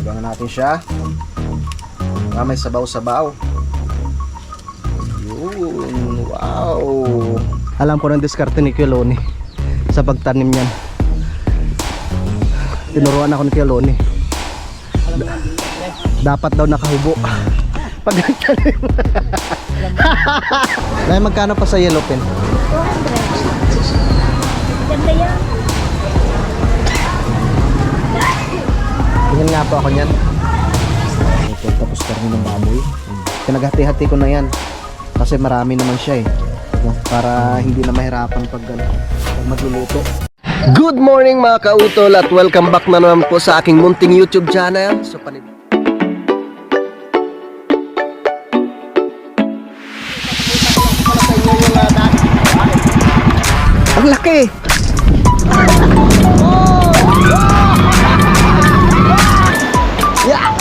Lagyan natin siya. May sabaw-sabaw. Yun, wow. Alam ko ng diskarte ni Kuya Loni sa pagtanim niyan. Tinuruan ako ni Kuya Loni. Dapat daw nakahubo pag nagtanim. Dahil magkano pa sa yellow pen? 200. Ganda yan. Tingnan nga po ako niyan. Tapos karni ng baboy. Pinaghati-hati ko na yan. Kasi marami naman siya eh. No? Para hindi na mahirapan pag magluluto. Good morning mga kautol at welcome back na naman po sa aking munting YouTube channel. So ang laki! Yeah!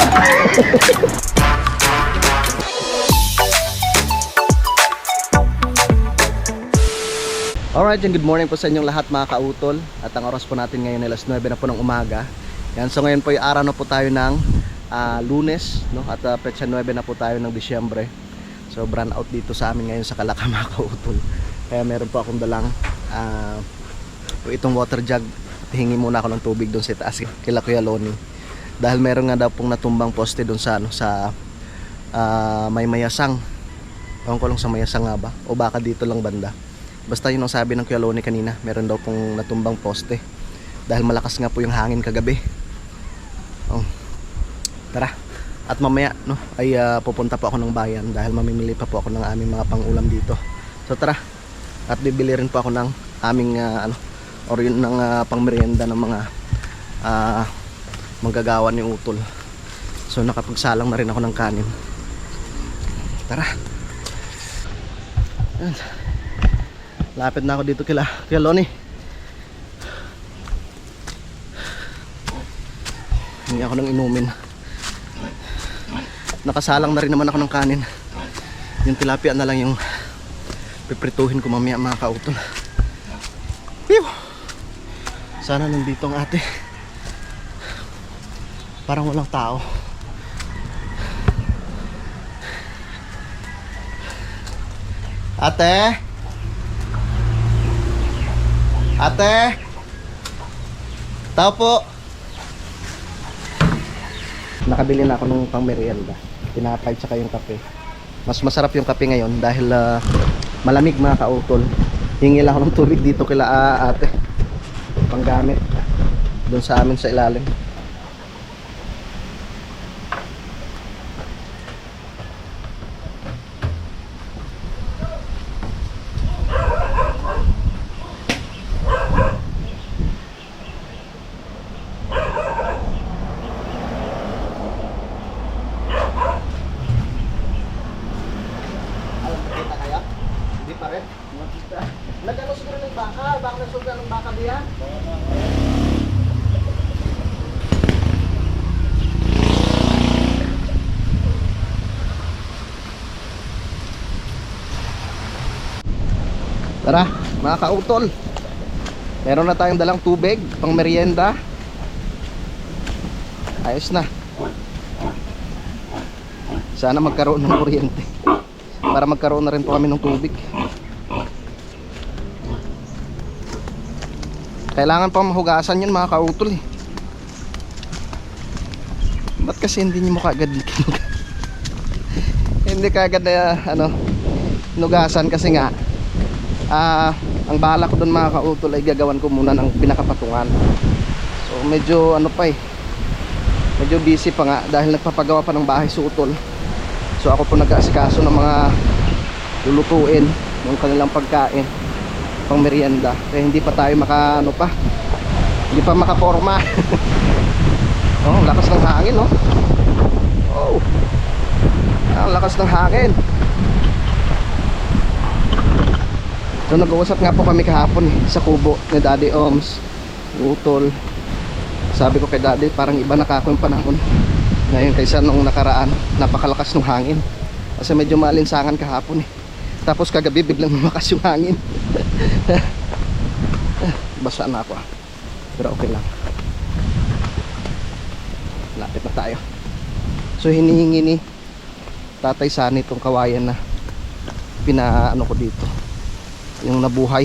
Alright, good morning po sa inyong lahat mga kautol. At ang oras po natin ngayon ay alas 9 na po ng umaga. Yan, so ngayon po ay araw na po tayo ng Lunes, no? At petsa 9 na po tayo ng Disyembre. So brand out dito sa amin ngayon sa Kalaka mga kautol. Kaya meron po akong dalang itong water jug. Hingi muna ako ng tubig doon sa taas kila Kuya Loni. Dahil meron nga daw pong natumbang poste doon sa may mayasang. Ewan ko lang sa mayasang nga ba o baka dito lang banda. Basta yun ang sabi ng Kuya Loni kanina, meron daw pong natumbang poste. Dahil malakas nga po yung hangin kagabi. Oh. Tara. At mamaya no ay pupunta po ako ng bayan dahil mamimili pa po ako ng aming mga pang-ulam dito. So tara. At bibili rin po ako ng aming ng pangmerienda ng mga manggagawa ni Utol. So nakapagsalang na rin ako ng kanin. Tara. Ayan. Lapit na ako dito kila Loni. Hingi ako ng inumin. Nakasalang na rin naman ako ng kanin. Yung tilapia na lang yung piprituhin ko mamaya mga kautol. Pew! Sana nandito ang ate. Parang walang tao. Ate? Ate? Tao po. Nakabili na ako ng pangmerienda. Tinapay tsaka yung kape. Mas masarap yung kape ngayon dahil malamig mga kautol. Hingi lang ako ng tubig dito kila ate. Panggamit doon sa amin sa ilalim. Nagano siguro ng baka? Baka nasuga ng baka diyan? Tara, mga kautol. Meron na tayong dalang tubig, pang merienda. Ayos na. Sana magkaroon ng kuryente para magkaroon na rin po kami ng tubig. Kailangan pa mahugasan yun mga kautol eh. Ba't kasi hindi nyo mo kagad hindi kagad na hinugasan kasi nga ang bala ko dun mga kautol ay gagawan ko muna ng pinakapatungan. So medyo medyo busy pa nga dahil nagpapagawa pa ng bahay sa Utol. So ako po nag-aasikaso ng mga lulutuin ng kanilang pagkain pang merienda. Kaya hindi pa tayo hindi pa makaporma. Oh, lakas ng hangin, no? Oh. Ang lakas ng hangin. So nag-uusap nga po kami kahapon sa kubo ni Daddy Oms, Utol. Sabi ko kay Daddy, parang iba na kako yung panahon ngayon kaysa nung nakaraan. Napakalakas ng hangin. Kasi medyo maalinsangan kahapon eh. Tapos kagabi biglang lumakas yung hangin. Basa na ako pero okay lang. Lapit na tayo. So hinihingi ni Tatay Sani itong kawayan na pinaano ko dito, yung nabuhay,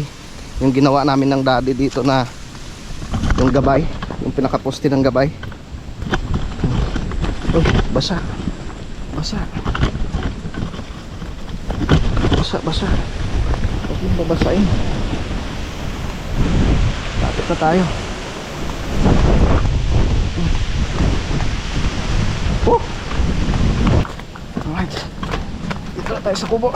yung ginawa namin ng daddy dito na yung gabay, yung pinakaposte ng gabay. Oh, basa. Basa. Basa. Huwag mong babasain. Lapit na tayo. Oh! Alright. Dito na tayo sa kubo.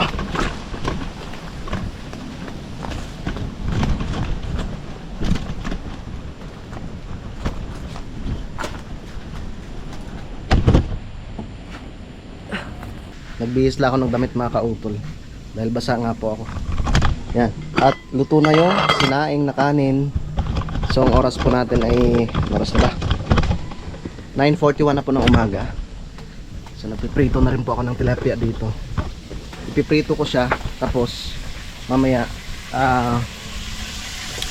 Nagbihis lang ako ng damit mga kautol dahil basa nga po ako. Yan. At luto na yung sinaing na kanin. So ang oras po natin ay oras na ba? 9:41 na po ng umaga. So nagpiprito na rin po ako ng tilapia dito. Ipiprito ko siya, tapos mamaya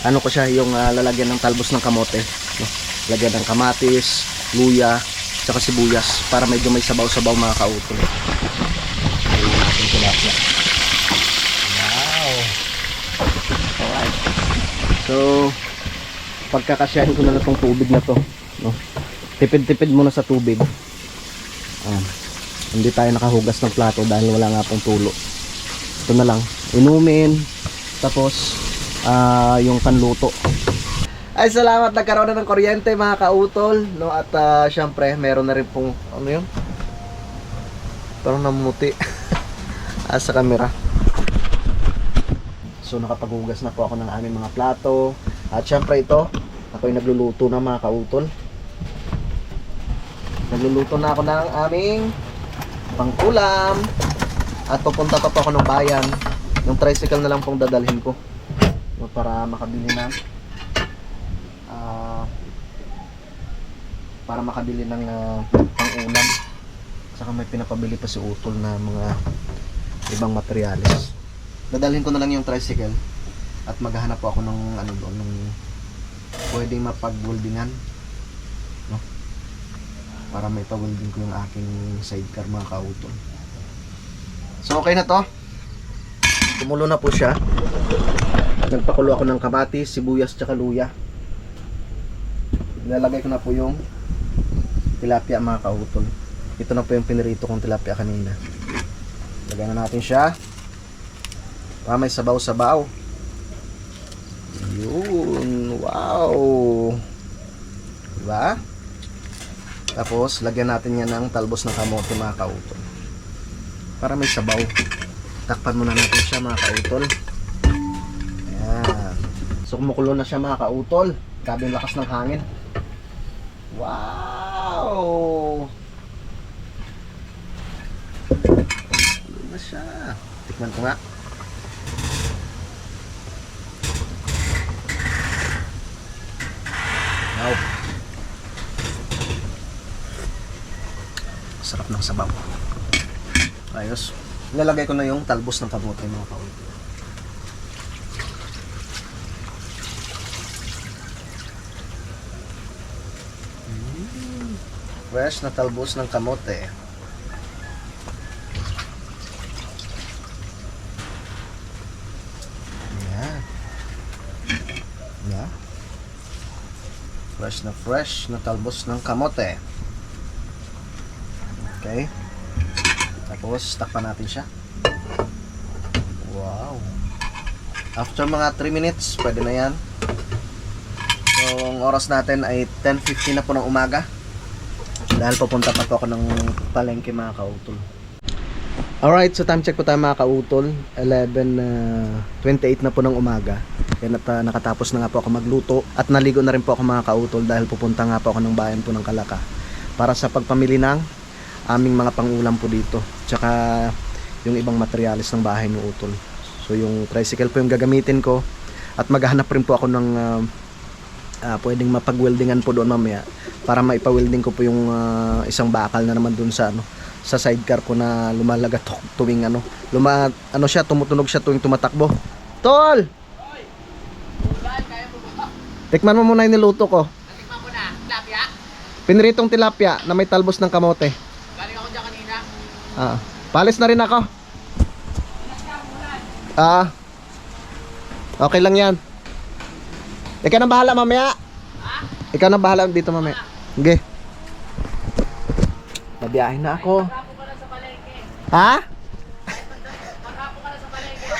ano ko siya, yung lalagyan ng talbos ng kamote, no? Lagyan ng kamatis, luya, saka sibuyas para medyo may sabaw-sabaw mga kautol. Tilapia. Wow. Alright. So pagkakasyahin ko na lang tong tubig na to, no? Tipid-tipid muna sa tubig. Hindi tayo nakahugas ng plato dahil wala nga pong tulo. Ito na lang, inumin. Tapos yung panluto. Ay, salamat, nagkaroon na ng kuryente mga kautol, no? At syempre meron na rin pong ano yun, parang namuti sa camera. So nakapaghugas na po ako ng aming mga plato. At syempre ito, ako'y nagluluto na mga kautol. Nagluluto na ako ng aming pangkulam. At pupunta pa po ako ng bayan. Yung tricycle na lang pong dadalhin ko, para makabili ng pang-ulam. Saka may pinapabili pa si Utol na mga ibang materyales. Dadalhin ko na lang yung tricycle at maghahanap po ako ng ano doon, ng pwedeng mapag-weldingan, no? Para may pa-welding ko yung aking sidecar mga kautol. So okay na to. Kumulo na po siya. Nagpakulo ako ng kamatis, sibuyas, tsaka luya. Ilalagay ko na po yung tilapia mga kautol. Ito na po yung pinirito kong tilapia kanina. Lagyan na natin siya para may sabaw-sabaw. Yun, wow, diba? Tapos lagyan natin yan ng talbos ng kamote mga kautol para may sabaw. Takpan muna natin siya mga kautol. Ayan. So kumukulo na siya mga kautol. Grabe yung lakas ng hangin. Wow, kulo na siya. Tikman ko nga. Wow, sarap ng sabaw. Ayos. Nilalagay ko na yung talbos ng kamote mga kautol. Fresh na talbos ng kamote. Ayan. Yeah. Fresh na talbos ng kamote. Okay. Tapos takpan natin siya. Wow. After mga 3 minutes, pwede na yan. So ang oras natin ay 10:50 na po ng umaga. Dahil papunta pa po ako ng palengke mga kautol. Alright, so time check po tayo mga kautol. 11:28 na po ng umaga. Yan at nakatapos na nga po ako magluto. At naligo na rin po ako mga kautol dahil pupunta nga po ako ng bayan po ng Kalaka para sa pagpamili ng aming mga pangulam po dito. Tsaka yung ibang materyales ng bahay ng Utol. So yung tricycle po yung gagamitin ko. At maghanap rin po ako ng pwedeng mapag-weldingan po doon mamaya para maipa-welding ko po yung isang bakal na naman doon sa sa sidecar ko na lumalagat tuwing siya, tumutunog siya tuwing tumatakbo. Tol! Tikman mo muna yung niluto ko. Tikman mo na, tilapia. Pinritong tilapia na may talbos ng kamote. Galing ako dyan kanina. Palis na rin ako. Okay lang yan. Ikaw na bahala mamaya. Ikaw na bahala dito mamaya. Okay. Nabiyahin na ako. Maghapo ka na sa palengke. Ha? Maghapo ka na sa palengke.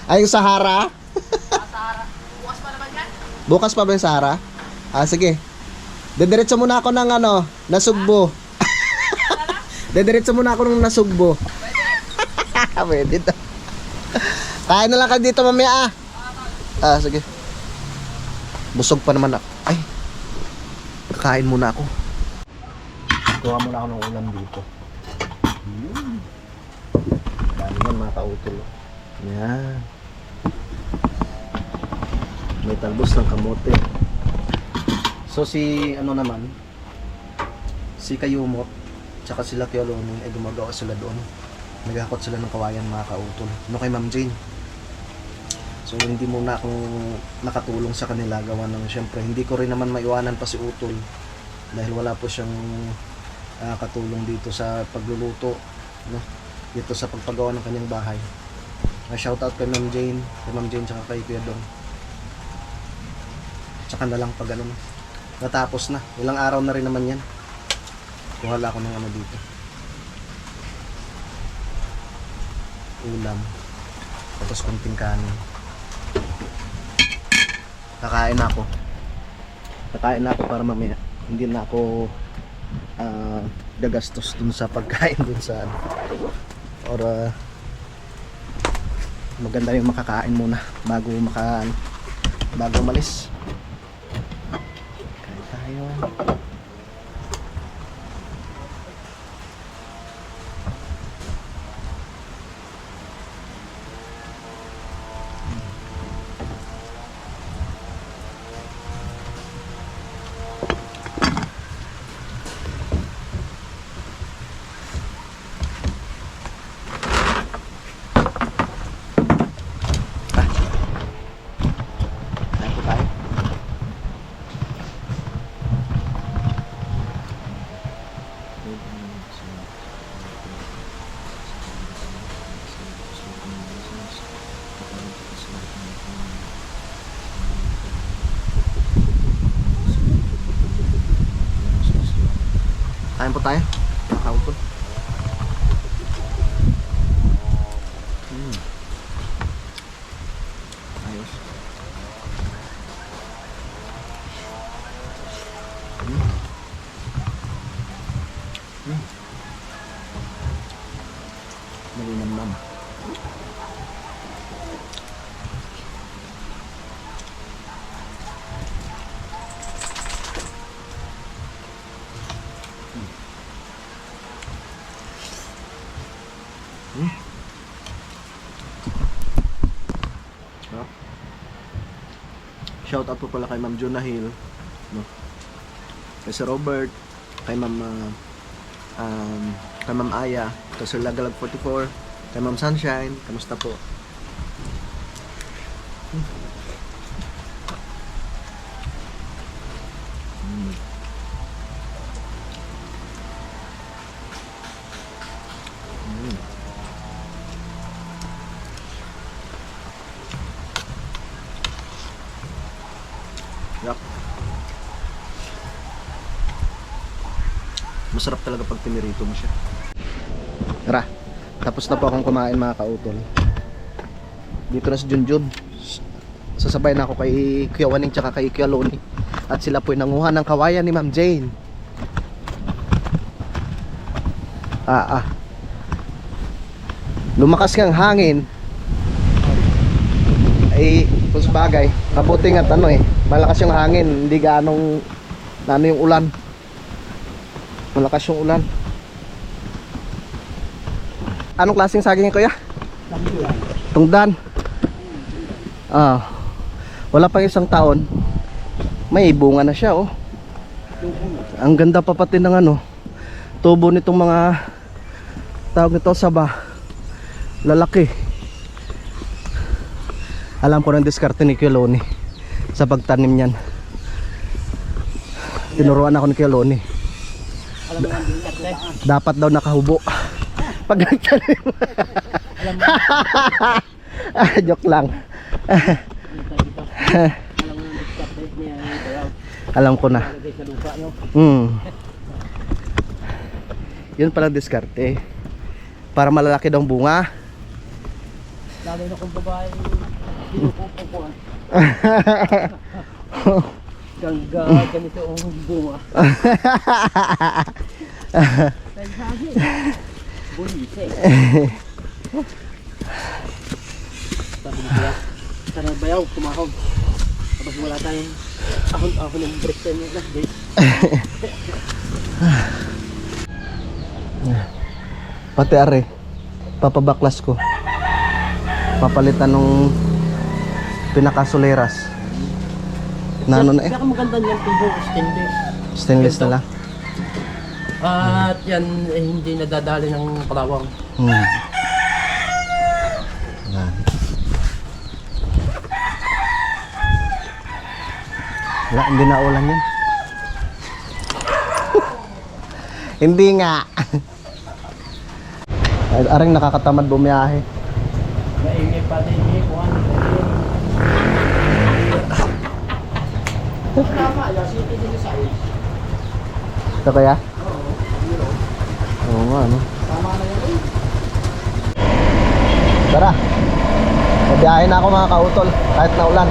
Ay, yung Sahara? Sahara. Bukas pa naman yan. Bukas pa ba yung Sahara? Sige. Dediretso muna ako ng Nasugbo. Dediretso muna ako ng Nasugbo. Pwede to. Kain na lang ka dito mamaya sige. Busog pa naman ako. Ay, kakain muna ako. Kuha muna ako ng ulam dito. Dami yan mga kautol. Yan. May talbos ng kamote. So si naman, si Kayumot tsaka sila Kioloni ay gumagawa sila doon. Naghakot sila ng kawayan mga kautol. Kay Ma'am Jane. So hindi muna akong nakatulong sa kanila gawa ng syempre hindi ko rin naman maiwanan pa si Utol dahil wala po siyang katulong dito sa pagluluto, no? Dito sa pagpagawa ng kanyang bahay. Shout out kay Ma'am Jane tsaka kay Kuya Dong. Tsaka na lang pag natapos na. Ilang araw na rin naman yan. Kuhala ko ng dito. Ulam. Tapos kunting kanin. Kakain na ako para mamaya hindi na ako gagastos dun sa pagkain dun sa or maganda yung makakain muna bago umalis. Kain tayo. Kain po tayo. Kautol. Ayos. Malinamnam. Shout out po pala kay Ma'am Jonah Hill, no? Kay Sir Robert, kay Ma'am Aya, kay Sir Lagalag 44, kay Ma'am Sunshine. Kamusta po? Yup. Masarap talaga pag pinirito mo siya. Tara, tapos na po akong kumain mga kautol. Dito na si Junjun. Sasabay na ako kay Kuya Waning tsaka kay Kuya Loni. At sila po ay nanguha ng kawayan ni Ma'am Jane. Lumakas kang hangin. Ay, kung sabagay, mabuting at malakas yung hangin, hindi ganong yung ulan. Malakas yung ulan. Anong klaseng saging kuya? Tungdan. Wala pang isang taon, may bunga na siya, oh. Ang ganda pa pati ng tubo nitong mga tawag nito saba. Lalaki. Alam ko ng diskarte ni Kuya Loni sa pagtanim niyan. Tinuruan ako ni Kuya Loni. Alam mo ang discarte. Dapat daw nakahubo. Pag nagtanim. Joke lang. Alam mo ang discarte niya. Alam ko na. Lagay sa lupa, no? Yun pala diskarte. Para malalaki daw ang bunga. Lalo na kung babae, pinupupukuhan. Gangga, ganito ang bunga. Sabi, bunise. Sabi ni Kuya, sana bayaw, kumakaw. Tapos wala tayong ahon-ahon ng break time na guys. Pati are, papabaklas ko. Papalitan nung pinakasuleras. Na ano na eh. Kaya maganda niyan tubo, stainless. Stainless na lang. At yan eh, hindi nadadali ng kalawang. Yan. Wala, hindi na ulan yan. Hindi nga. Aring nakakatamad bumiyahe. Maingay pa din eh, kuhan. Tama, yung city din sa iyo. Ito kaya? Oo nga, ano? Tama na yan eh. Tara. Mabiyahe na ako mga kautol, kahit na ulan.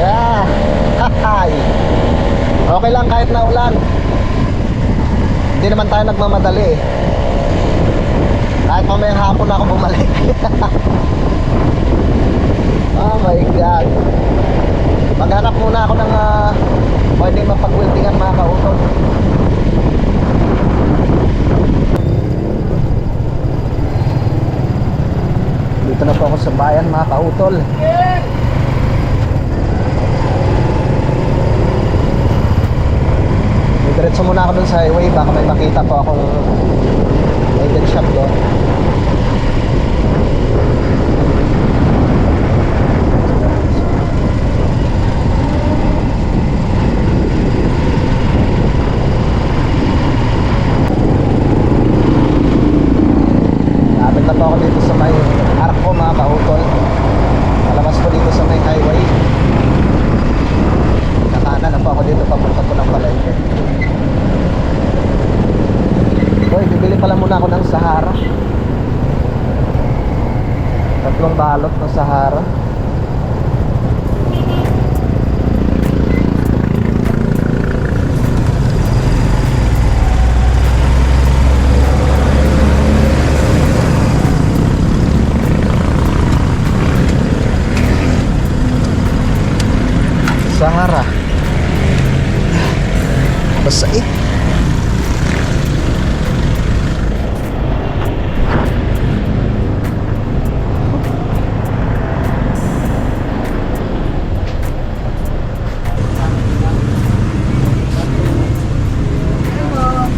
Yeah. Hahay. Okay lang kahit na ulan. Hindi naman tayo nagmamadali eh. Kahit mamayang hapon ako bumalik. Oh my God. Maghanap muna ako ng pwedeng mapag-weldingan mga kautol. Dito na po ako sa bayan mga kautol. Diretso muna ako dun sa highway. Baka may makita po akong welding shop doon. Lapit na po ako dito sa may Arco mga kautol. Palabas ko dito sa may highway. Nakanan na po ako dito papunta po ng palengke. Hoy, bibili pala muna ako ng Sahara. 3 balot ng Sahara. Sahara. Basait.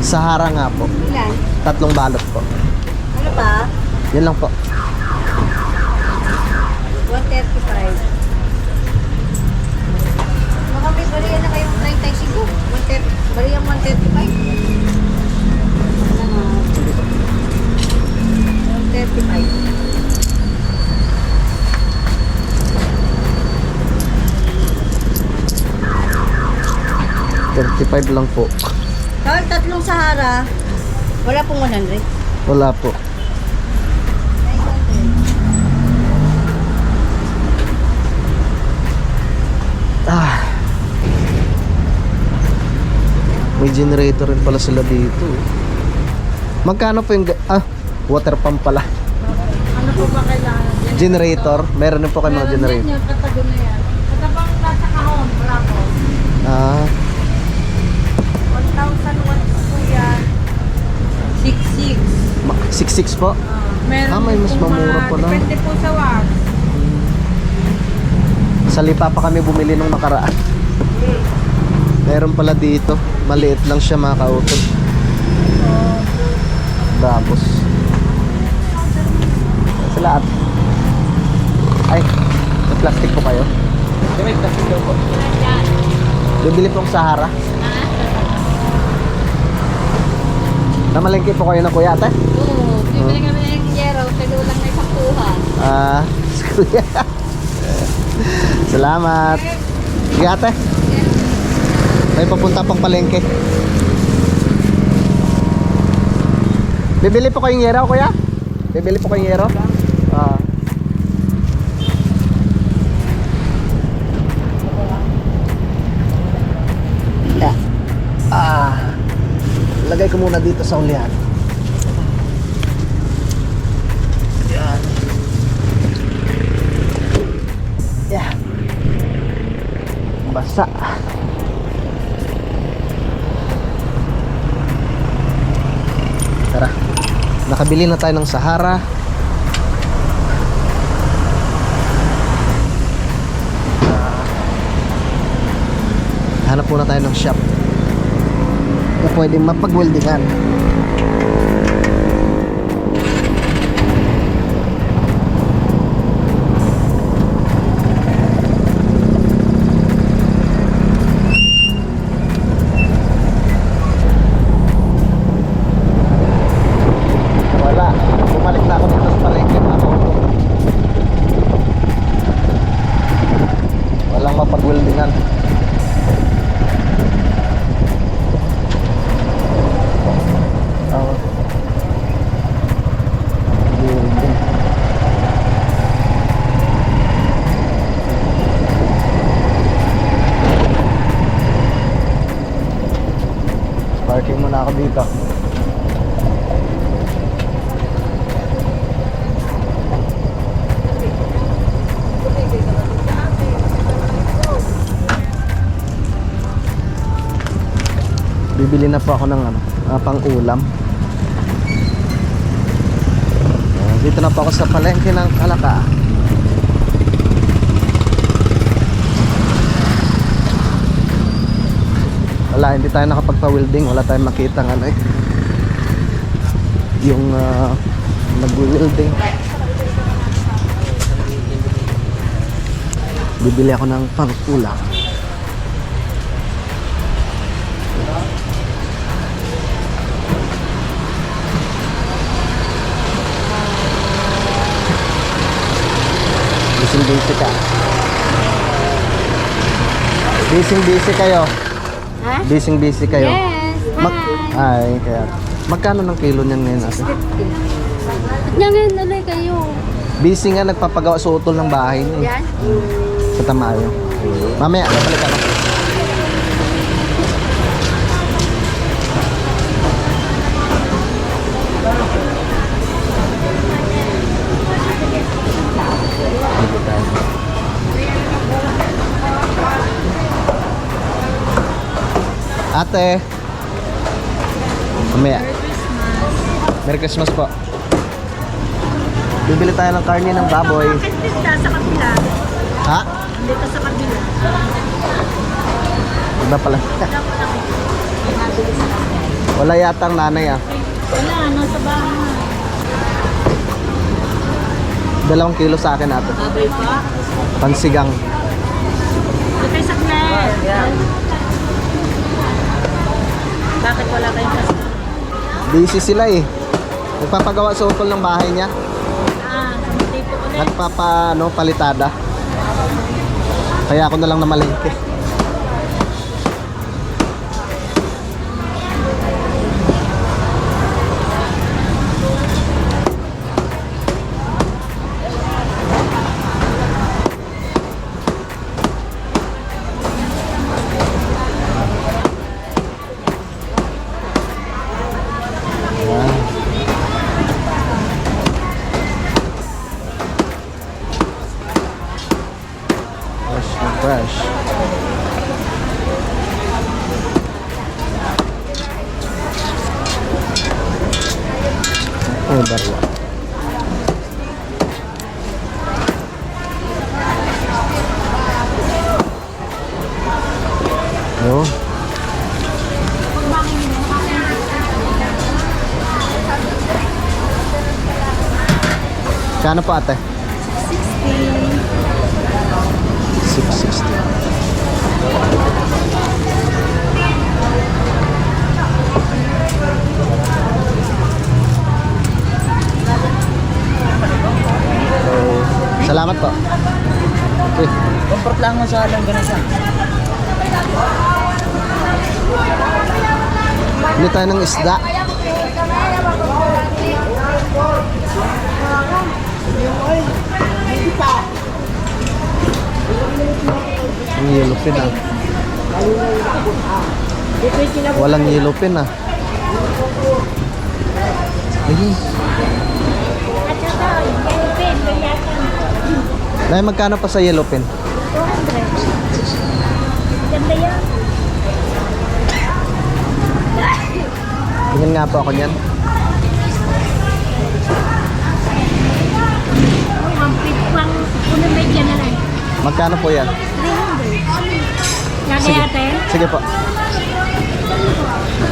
Sahara nga po. Ilan? 3 balot po. Ano pa? Yan lang po. 135. Baka may bariyan na kayong 35. 130. Bariyang 135. Ano? 135. 35 lang po. Kahit 3 Sahara, wala pong 100. Wala po. May generator rin pala sila dito. Magkano po yung water pump pala? Ano po ba kailangan? Generator, meron din po kayo mga generator. Yung katago na yan. Katabang nasa kahon, wala po. 1,000 watts po yan. 66. 66 po? Meron May mas pong mamura mga- pa lang. Depende po sa watts. Sa Lipa pa kami bumili nung nakaraan. Meron pala dito. Maliit lang siya mga kautol. Tapos sila at... Ay, may plastic po kayo. May plastic daw po. Bibili pong Sahara. Namalengke po kayo ng kuya ate? Oo, bibili kami ng yero, pero lang may pakuha. Ah, kuya. Salamat. Sige ate. May papunta pang palengke. Bibili po kayong yero kuya? Bibili po kayong yero? Ah. Lagay ko muna dito sa ulihan. Yan. Yeah. Basa. Tara. Nakabili na tayo ng Sahara. Hanap muna tayo ng shop na pwedeng mapag-weldingan. Wala. Bumalik na ako dito sa palengke na ako. Walang mapag-weldingan. Parking muna ako dito. Bibili na po ako ng pang-ulam. Dito na po ako sa palengke ng Kalaka. Wala, hindi tayo nakapagpa-welding. Wala tayong makita ng ano eh, yung nag-welding. Bibili ako ng pang-ulam. Busy ka. Busy kayo. Ha? Busy kayo. Yes, Ay, kaya. Magkano ng kilo niyan ngayon ate? 50. At nga ngayon nalay kayo. Busy nga nagpapagawa sa utol ng bahay niya. Yan? Sa Tamayo. Mamaya, babalik ako. Ate. Mamaya. Merry Christmas po. Bibili tayo ng karne ng baboy. Dito sa kabila. Ha? Dito sa kabila. Iba pala. Wala yatang nanay ah. Wala, nasa bahay. 2 kilo sa akin ate. Baboy pa? Pansigang. Patay sa Claire. Bakit wala kayong kasama? Busy sila eh. Nagpapagawa sa utol ng bahay niya. Hindi po ulit. Palitada. Kaya ako na lang namalengke. Fresh. Oh, barwa. Oh. Magkano po ate? 660. Salamat po. Okay. Comfort lang mo sa alang ganasa. Bili tayo ng isda. Ang yellow pin ah. Walang yellow pin ah. Ayun. Dahil magkano pa sa yellow pin? 200. Ganda yan. Tingin nga po ako niyan. Pang una may dyan na lang. Magkano po yan? 300. Lagay ate. Sige po.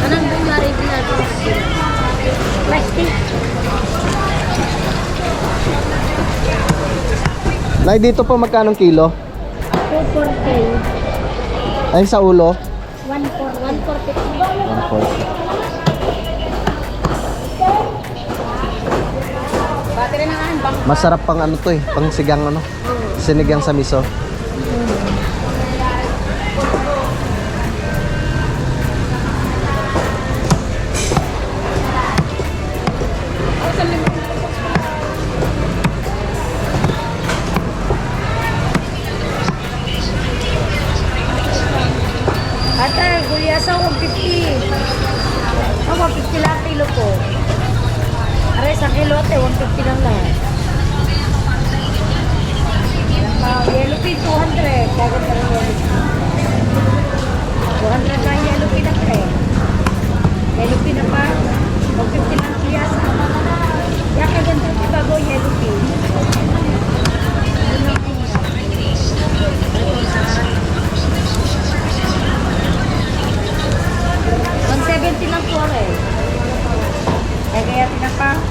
Anong nangyari natin? Plastic. Nay, dito po magkano kilo? 240. Ay, sa ulo? 140. 140. Masarap pang ano to eh, pang sigang ano. Sinigang sa miso. Ate, guliyasa 150. 150 lang kilo po. Aray, isang kilo ate, 150 lang lang. Yellow pin, 200. Dagat na rin yellow pin. 200 lang yellow pin ate. Yellow pin na pa. 150 lang guliyasa. Kaya kaganda yung bago yellow pin. 170 lang po rin. Kaya tinapa.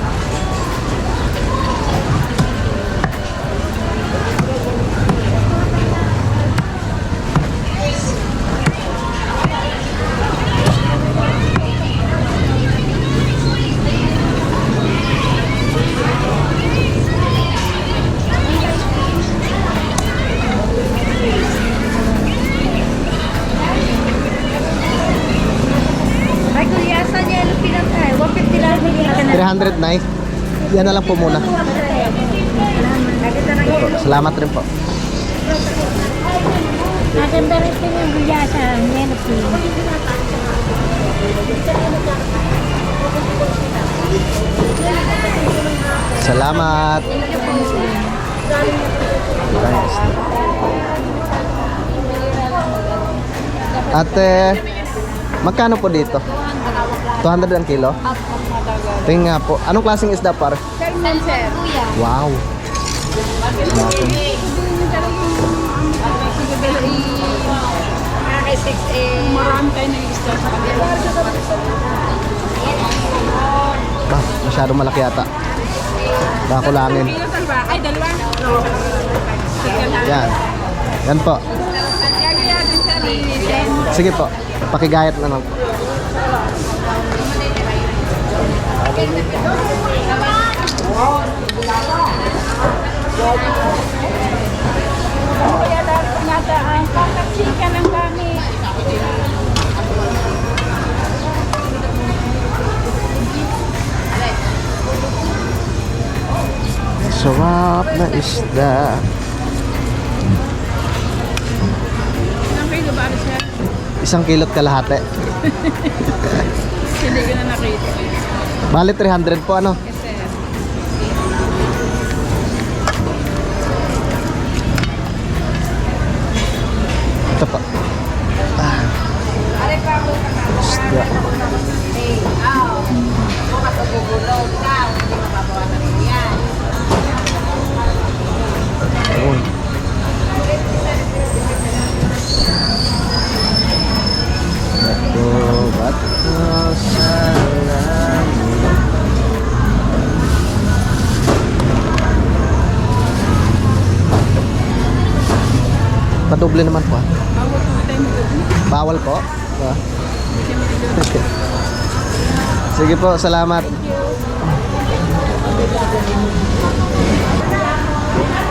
Ay, guliyasa niya, lupin ang 150 lang. 300 na yan na lang po muna. Salamat rin po. Maganda rin po yung guliyasa. Yellow pin. Salamat. Ate, magkano po dito? 200 ang kilo? Tingnan nga po. Anong klaseng isda par? Salmon, sir. Wow. Natin. Marami tayo na isda sa kanila. Ah, masyadong malaki yata. Bakulangin. Ay, dalawa. Yan. Yan po. Sige po. Pakigayat na lang po. Kaya dapat nata ang kakapsika ng gamit. Sarap na isda. Ilang kilo ba siya? 1 kilo't kalahati. Hindi ko na nakita. Bali 300 po ano? Yes, sir. Ito po. Isda. Ayun. Bato sa langit. Padoble naman po. Bawal po? Ah. Sige po, salamat.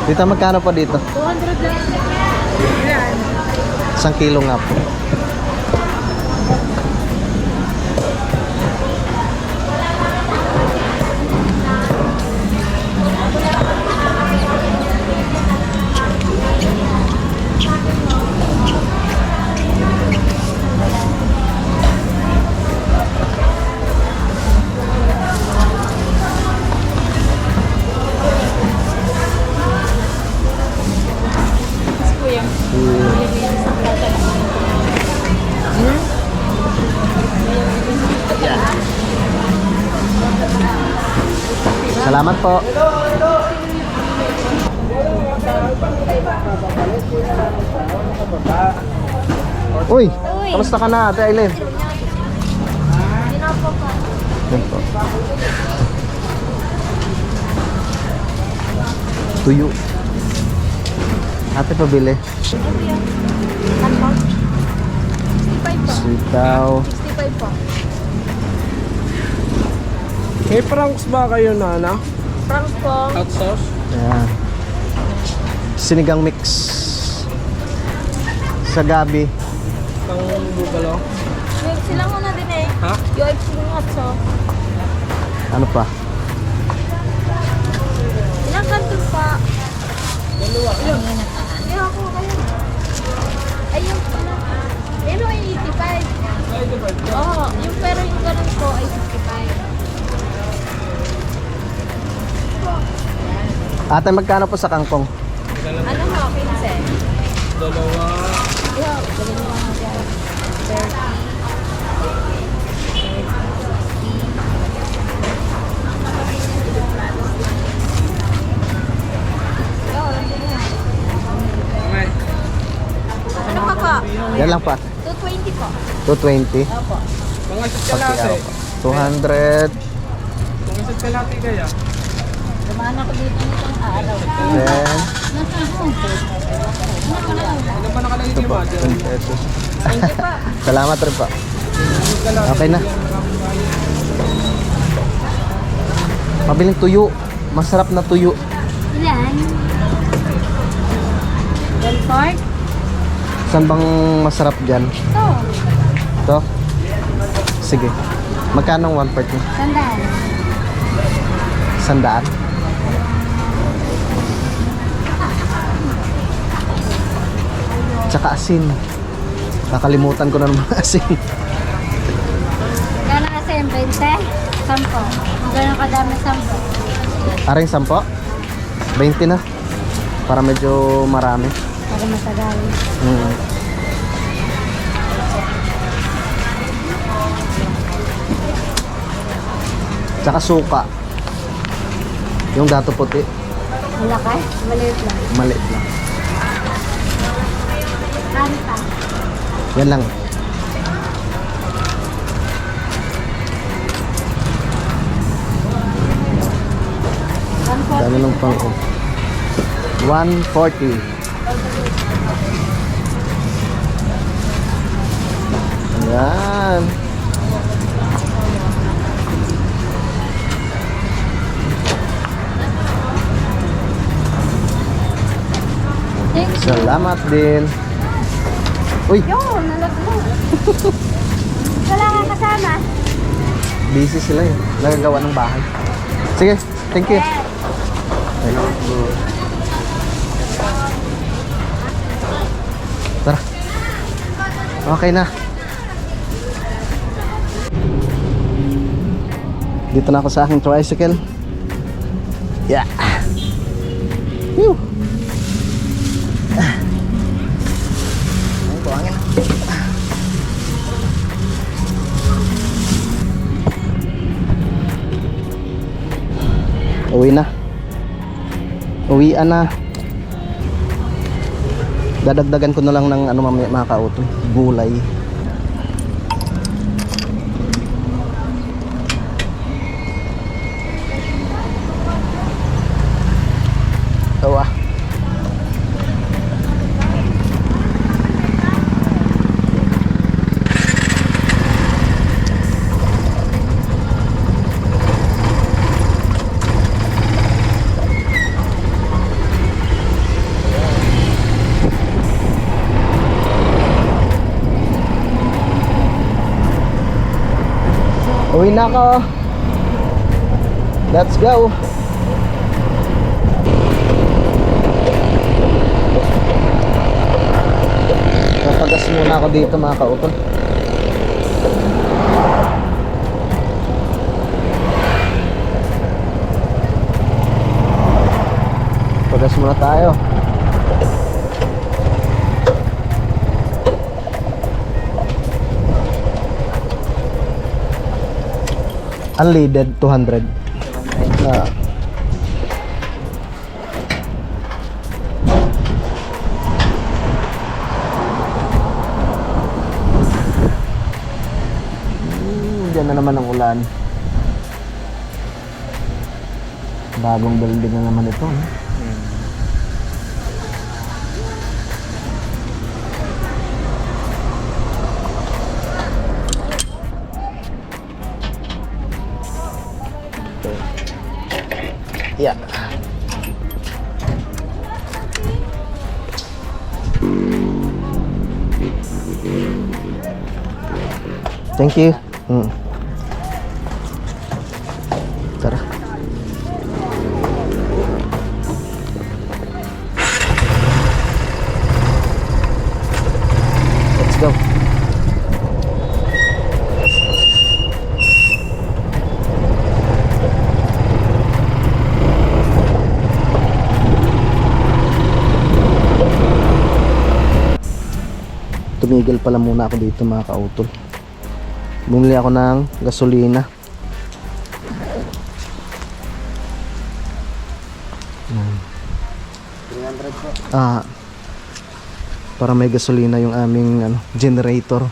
Dito magkano po dito? 200 lang. Yan. 1 kilo nga po. Salamat po. Uy, kamusta ka na, Ate Aileen? Yan po. Tuyo. Ate, pabili. Sitaw. 65 po. May pranks ba kayo na, ano? Franks po. Hot sauce? Ayan. Sinigang mix. Sa gabi. Pang bubalo? Yung silang muna din eh. Ha? Yung egg sinungat so. Ano pa? Ilang kantos pa? Dalawa. Ilang? Ayun ako kayo. Ayun pala. Pero ay 85. Oo. Yung pero yung ganun po ay 65. Ate, magkano po sa kangkong? Ano mo? 15. Dalawa. Ayun. Galing mo mga dyan. 30. Okay. Ano pa po? Yan lang pa. 220 po. 220. Opo. Mga isa't Pati kalate. ako. 200. Mga isa't kalate kaya. Dumaan ako dito nitong araw. Then, Ano ba nakalagay ito ni po. Mother? 10 pesos. Thank you po. Salamat rin po. Okay na. Pabiling tuyo. Masarap na tuyo. Ilan? 1/4? Saan bang masarap dyan? Ito. Ito? Sige. Magkano ang 1 part niya? Sandaan. 100? Tsaka asin. Nakalimutan ko na naman asin. Gano'n kasi yung 20? 10. Gano'n kadami 10. Aring 10? 20 na. Para medyo marami. Para matagal. Tsaka suka. Yung dato puti. Malaki? Maliit lang. Maliit lang. Kanta. Yan lang. Dami ng pang 140. Ayan. Salamat din. Uy, Yun, nalaglo. Wala kang kasama. busy sila eh. Nagagawa ng bahay. Sige, thank you. Tara. Okay na. Dito na ako sa aking tricycle. Yeah. Whew. Ay, buhangin. Uwi na. Uwian na. Dadagdagan ko na lang ng ano mamaya mga kautoy. Gulay. Tawa. Uwi na ako. Let's go. Napagas muna ako dito mga kautol. Pagas muna tayo. Unleaded 200. Ah. Diyan na naman ang ulan. Bagong building na naman ito. Yeah. Thank you. Tara. Let's go. Tumigil pala muna ako dito mga kautol. Bumili ako ng gasolina. Para may gasolina yung aming generator.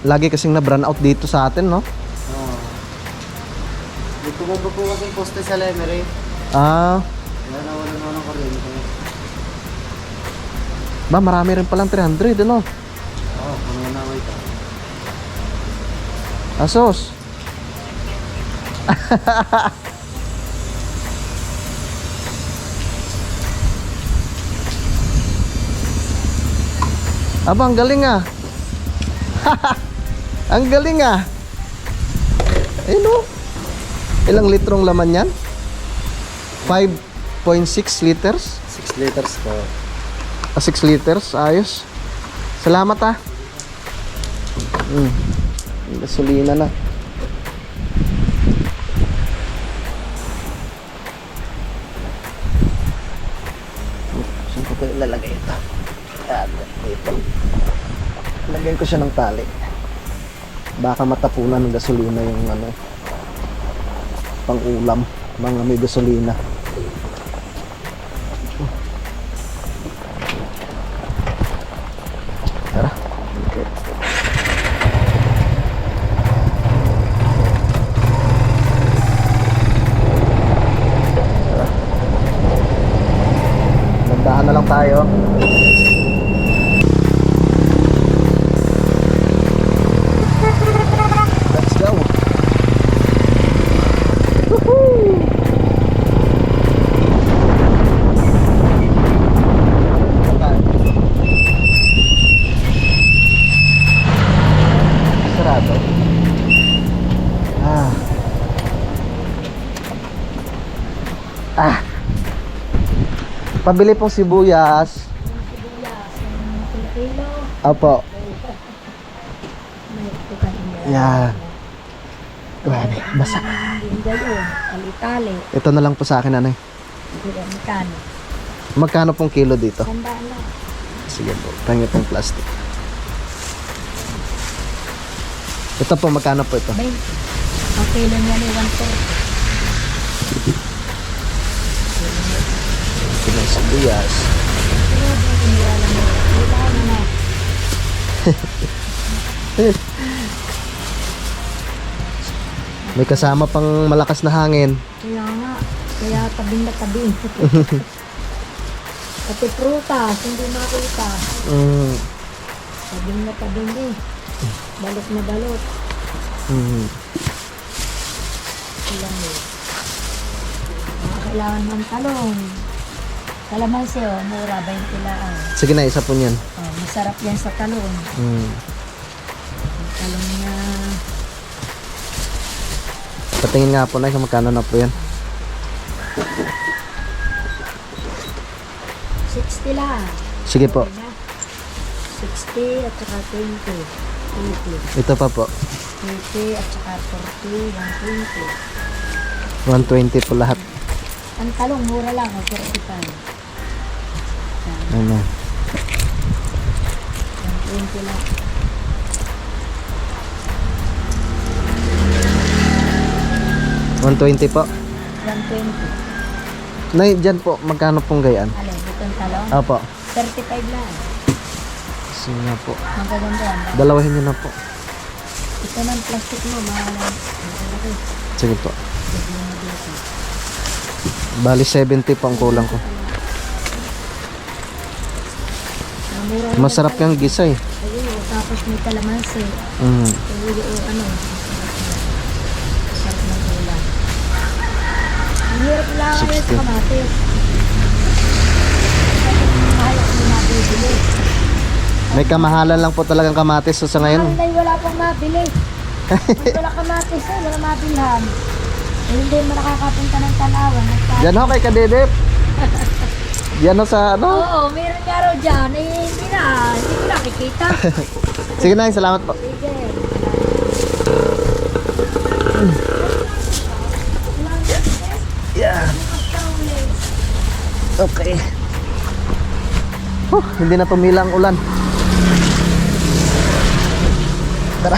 Lagi kasing na-brand out dito sa atin, no? Dito mo po kasi poste sa Lemery. Ah, Wala naman ng kuryente. ba marami rin palang 300, ano? Oo, puno na ako ito. Asos. Aba, ang galing ah. Ang galing ah. No? Ilang litrong laman yan? 5.6 liters? 6 liters po. 6 liters, ayos. Salamat ah. Gasolina na. Saan ko ilalagay ito? Dito. Lagyan ko siya ng tali. Baka matapunan ng gasolina yung pang ulam, mga may gasolina. Tara. Okay. Tara. Landahan na lang tayo. Let's go. Woohoo! Sarado. Pabili pong sibuyas. Kilo. Apo. May tukan niya. Yan. Grabe, basa. Yung gayon, alitali. Ito na lang po sa akin, anay. Hindi ang kano. Magkano pong kilo dito? Sandaan lang. Sige po, tangyo pong plastic. Ito po, magkano po ito? 20. Ang kilo niya ni 140. Ito ng sibuyas. May kasama pang malakas na hangin. Kaya nga, kaya tabing na tabing. Pati prutas, hindi makita. Tabing na tabing eh. Balot na balot. Hmm. Ilang eh. Kailangan ng talong. Kalamansi oh, mura, 20 lang. Sige na, isa po niyan. Oh, masarap yan sa talong. Hmm. Talong na Patingin nga po na kung magkano na po yan. 60 lang. Sige po. 60 at saka 20. 20. Ito pa po. 20 at saka 40, 120 po lahat. 120. Ang talong mura lang, 45. Ano? 120 lang. 120 po. 120. Nay, dyan po, magkano pong gayaan? Alin, itong talong? Opo. 35 lang. Sige nga po. Ang gaganda yan. Dalawahin nyo na po. Ito ng plastic mo, mahal lang. Malaki. Sige po. Bigyan mo dito. Bali 70 po ang kulang ko. Mura lang Masarap yung gisa eh. Ayun, tapos may kalamansi. Mm. Ayun, ano. Masarap ng ulam. Ang hirap lang ngayon sa kamatis. Mahal ako na mabibili. May kamahalan lang po talagang kamatis so, sa ngayon. Mahal na wala pang mabili. Kung wala kamatis eh, wala mabilhan. Eh, hindi mo nakakapunta ng tanawan. Yan ho kay Kadedep. Yan ho sa ano. Oo, meron nga raw dyan. Eh, hindi ko nakikita. Sige na, salamat po. Sige. Yeah. Okay. Hindi na tumila ang ulan. Tara.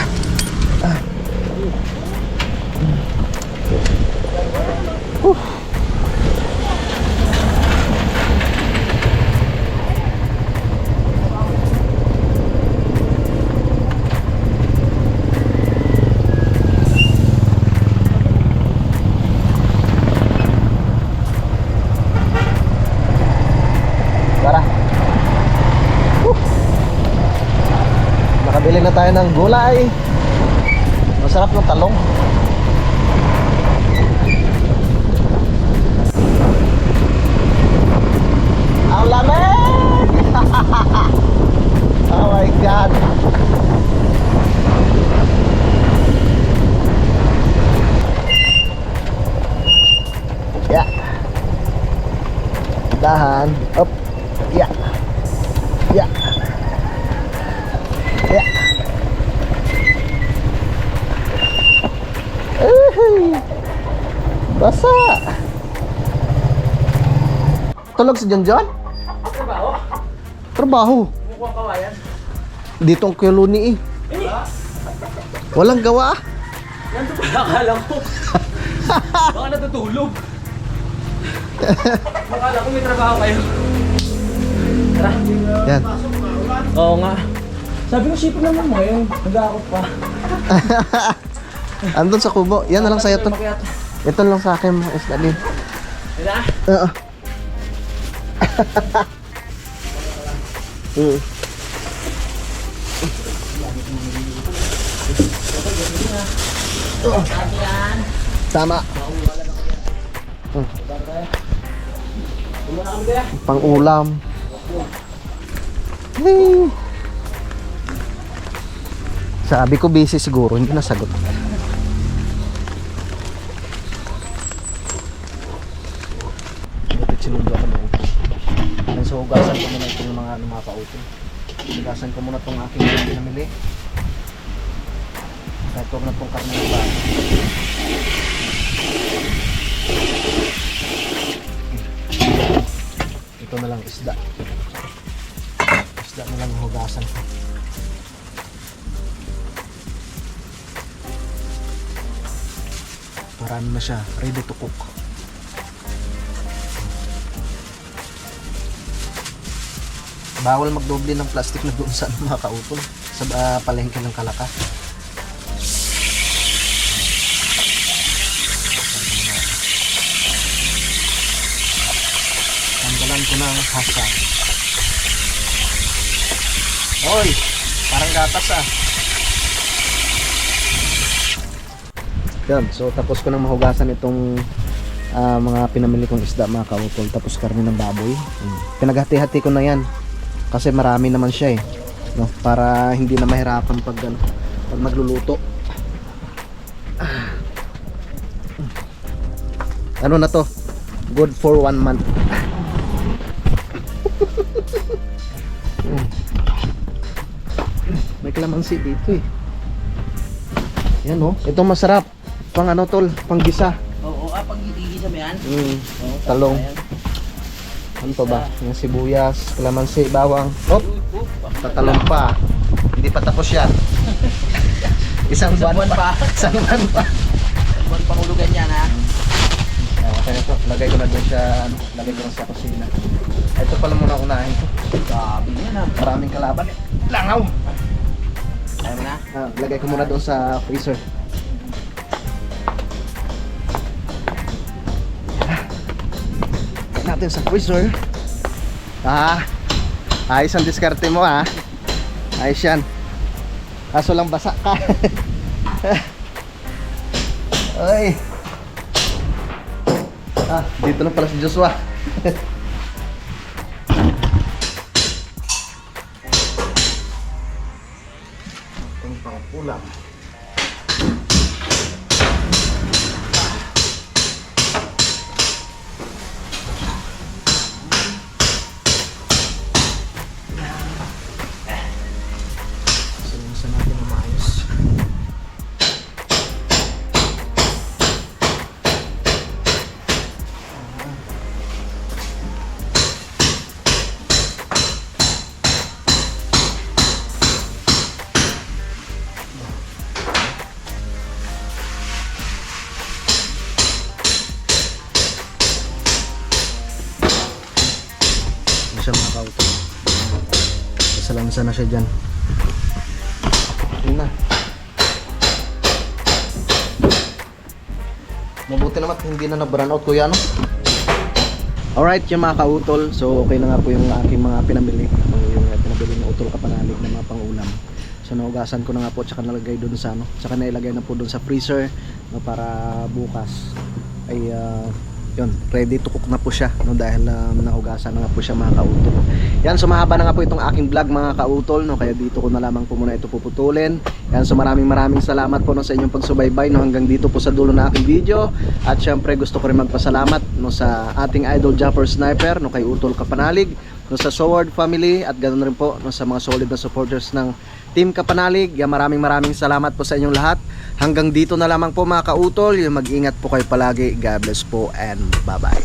Tara. Nakabili na tayo ng gulay. Masarap ng talong. Ang lamig! Oh my God! Yeah. Dahan. Up. Yeah. Yeah. Yeah. Basa. Tulog si John John? Trabaho? Trabaho. Kumukuha ang kawayan? Dito ang koloni eh. Walang gawa. Yan ito pala akala ko. Baka natutulog. Akala ko may trabaho kayo. Tara. Yan. Oo nga. Sabi ko sipon naman mo ngayon. Nag-aakot pa. Andun sa kubo. Yan na lang sa'yo to. Makiat. Ito lang sa akin mga isda din. Tara. Oo. Mm. Tama. Pang ulam. Hey. Sabi ko busy siguro, hindi nasagot. Ito sinundo ako ng upo. Yan, so hugasan ko muna itong mga pauto. Hugasan ko muna itong aking pinamili. Kahit huwag na itong karne ng bago. Ito na lang isda. Isda na lang hugasan ko. Marami na siya, ready to cook. Bawal magdoble ng plastic na doon sa mga kautol sa palengke ng Kalaka. Tanggalan ko ng hasang. Hoy! Parang gatas ah. Yan, so tapos ko nang mahugasan itong mga pinamili kong isda mga kautol. Tapos karne ng baboy. Pinaghati-hati ko na yan. Kasi marami naman siya eh. No? Para hindi na mahirapan pag magluluto. Ano na to? Good for 1 month. May kalamansi dito eh. Yan oh. Ito masarap. Pang ano tol? Pang gisa. Oo, pag igisa mo yan. Oo, Talong. ayan. Ano to ba? Yung sibuyas, kalamansi, bawang. Hop! Tatalong pa. Hindi pa tapos yan. Isang buwan pa. Isang buwan pa. Buwan pangulugan yan ha. Kaya ito, lagay ko na doon siya, lagay ko na sa kusina. Ito pala muna unahin ko. Sabi niya na. Maraming kalaban eh. Langaw! Ayaw mo na? Lagay ko muna doon sa freezer. Lagay natin sa freezer. Ayos ang diskarte mo ha. Ayos yan. Kaso lang basa ka. Ay. Dito na pala si Joshua. Itong pangkulang. Sinusan natin na maayos. Siya mga kauto. Kasalansa na siya dyan. Yun na. Mabuti naman hindi na na-burn out kuya no? Alright yung mga kautol. So okay na nga po yung aking mga pinamili. Yung pinabili ng utol kapanalig na mga pangulam. So naugasan ko na nga po. Tsaka nalagay doon sa ano. Tsaka nailagay na po doon sa freezer no, para bukas ay yun, ready to cook na po siya no, dahil nahugasan na nga po siya mga kautol. Yan, so mahaba na nga po itong aking vlog mga kautol no, kaya dito ko na lamang po muna ito puputulin. Yan, so maraming salamat po no, sa inyong pagsubaybay no, hanggang dito po sa dulo na aking video. At syempre gusto ko rin magpasalamat no, sa ating idol Japper Sniper no, kay Utol Kapanalig no, sa Sword family at ganoon rin po no, sa mga solid na supporters ng Team Kapanalig. Yan, maraming salamat po sa inyong lahat. Hanggang dito na lamang po mga kautol. Mag-ingat po kayo palagi. God bless po and bye bye.